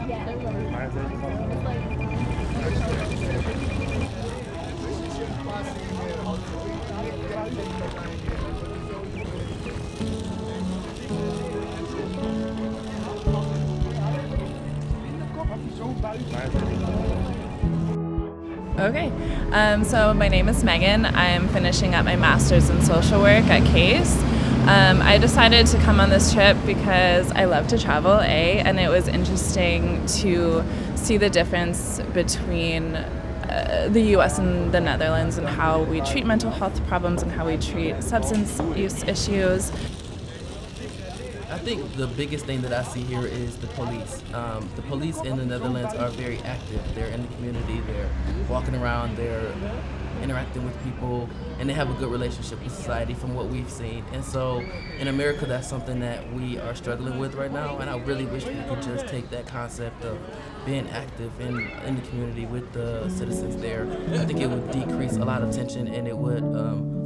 Okay, so my name is Megan. I'm finishing up my master's in social work at Case. I decided to come on this trip because I love to travel, and it was interesting to see the difference between the US and the Netherlands and how we treat mental health problems and how we treat substance use issues. I think the biggest thing that I see here is the police. The police in the Netherlands are very active. They're in the community, they're walking around, they're interacting with people, and they have a good relationship with society from what we've seen. And so in America, that's something that we are struggling with right now, and I really wish we could just take that concept of being active in the community with the citizens there. I think it would decrease a lot of tension, and it would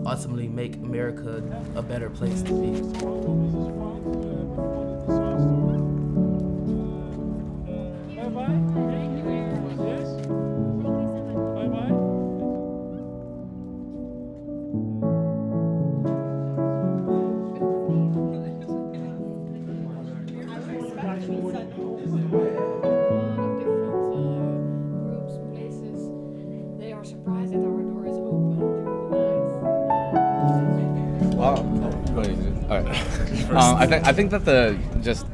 ultimately make America a better place to be. I think that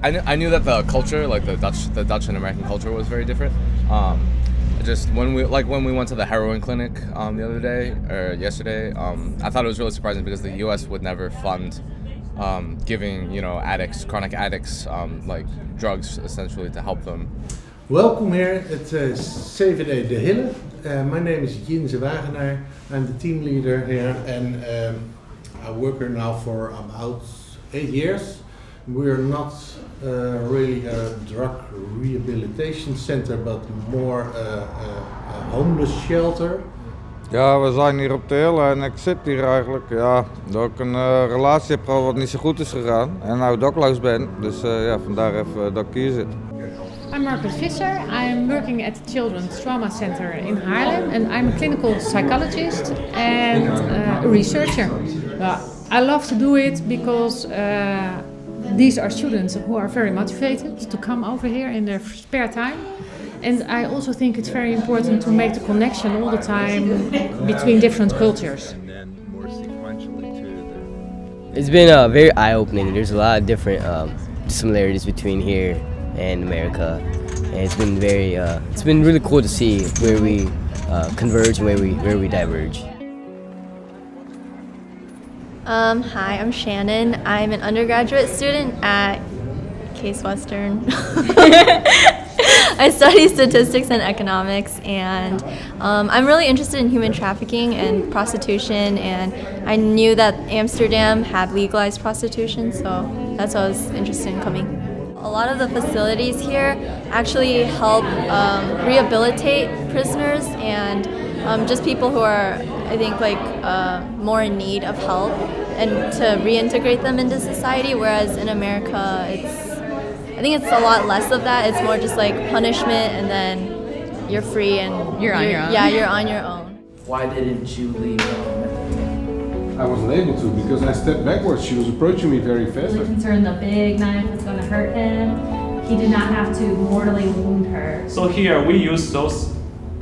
I knew that the culture, like the Dutch and American culture, was very different. Just when we went to the heroin clinic the other day or yesterday, I thought it was really surprising because the U.S. would never fund giving chronic addicts like drugs essentially to help them. Welcome here at CVD De Hille. My name is Jinze Wagenaar. I'm the team leader here, and I work here now for about 8 years. We're not really a drug rehabilitation center, but more a homeless shelter. Ja, we zijn hier op de Hille en ik zit hier eigenlijk, dat ik een relatie heb gehad wat niet zo goed is gegaan en nou dakloos ben. Dus vandaar even dat ik hier zit. I'm Margaret Visser. I'm working at the Children's Trauma Center in Haarlem, and I'm a clinical psychologist and a researcher. I love to do it because these are students who are very motivated to come over here in their spare time. And I also think it's very important to make the connection all the time between different cultures. It's been very eye-opening. There's a lot of different similarities between here and America, and it's been really cool to see where we converge and where we diverge. Hi, I'm Shannon. I'm an undergraduate student at Case Western. I study statistics and economics, and I'm really interested in human trafficking and prostitution, and I knew that Amsterdam had legalized prostitution, so that's why I was interested in coming. A lot of the facilities here actually help rehabilitate prisoners and just people who are, I think, more in need of help and to reintegrate them into society, whereas in America, I think it's a lot less of that. It's more just like punishment, and then you're free and You're on your own. Yeah, you're on your own. Why didn't you leave? I wasn't able to because I stepped backwards. She was approaching me very fast. Really concerned the big knife was going to hurt him. He did not have to mortally wound her. So here we use those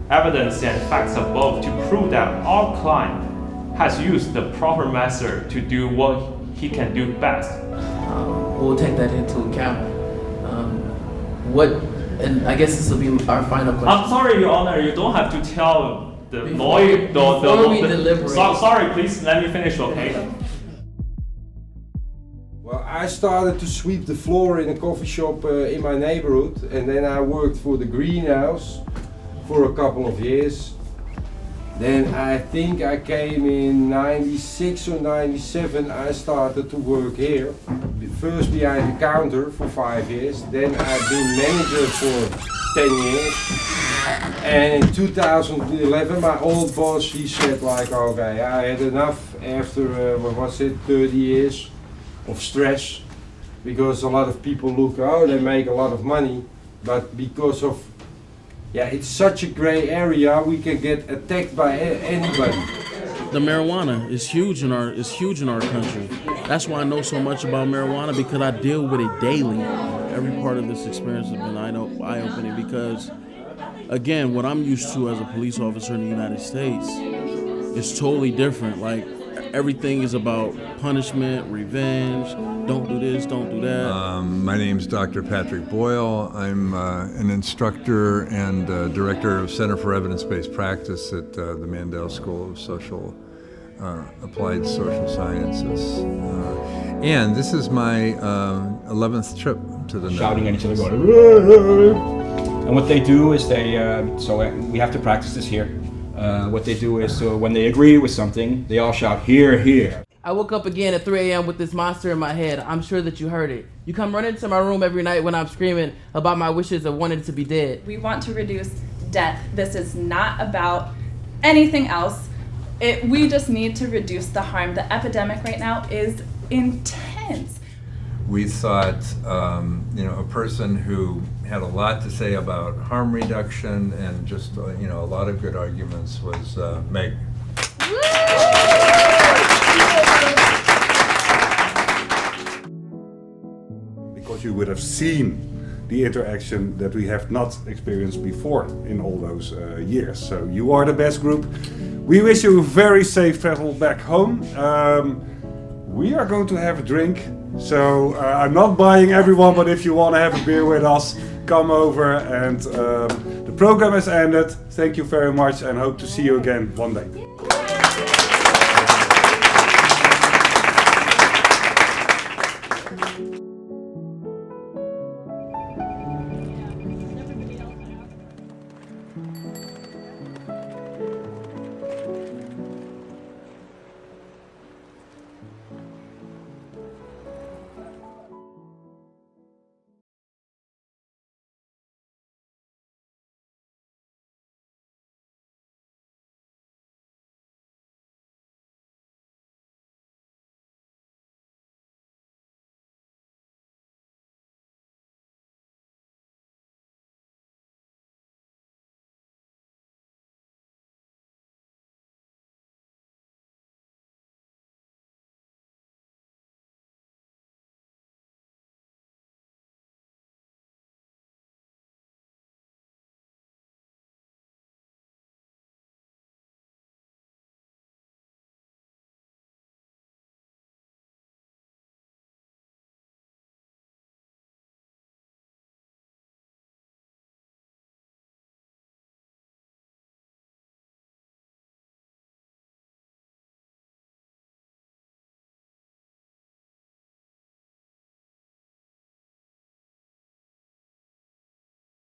evidence and facts above to prove that our client has used the proper method to do what he can do best. We'll take that into account. And I guess this will be our final question. I'm sorry, Your Honor, you don't have to tell the lawyer. Before we deliberate. Sorry, please let me finish, okay? Well, I started to sweep the floor in a coffee shop in my neighborhood, and then I worked for the greenhouse for a couple of years. Then I think I came in 96 or 97, I started to work here. First behind the counter for 5 years, then I've been manager for 10 years. And in 2011 my old boss, he said like, okay, I had enough after, 30 years of stress. Because a lot of people look, oh, they make a lot of money. but because of, yeah, it's such a gray area, we can get attacked by anybody. The marijuana is huge in our country. That's why I know so much about marijuana, because I deal with it daily. Every part of this experience has been eye-opening because, again, what I'm used to as a police officer in the United States is totally different. Like, everything is about punishment, revenge, don't do this, don't do that. My name's Dr. Patrick Boyle. I'm an instructor and director of Center for Evidence-Based Practice at the Mandel School of Applied Social Sciences. And this is my 11th trip to the shouting at each other, going, and what they do is so we have to practice this here. What they do is, when they agree with something, they all shout, "Here, here." I woke up again at 3 a.m. with this monster in my head. I'm sure that you heard it. You come running into my room every night when I'm screaming about my wishes of wanting to be dead. We want to reduce death. This is not about anything else. We just need to reduce the harm. The epidemic right now is intense. We thought, a person who had a lot to say about harm reduction and just, a lot of good arguments was Meg. Because you would have seen the interaction that we have not experienced before in all those years. So you are the best group. We wish you a very safe travel back home. We are going to have a drink. So I'm not buying everyone, but if you want to have a beer with us, come over. And the program has ended. Thank you very much and hope to see you again one day.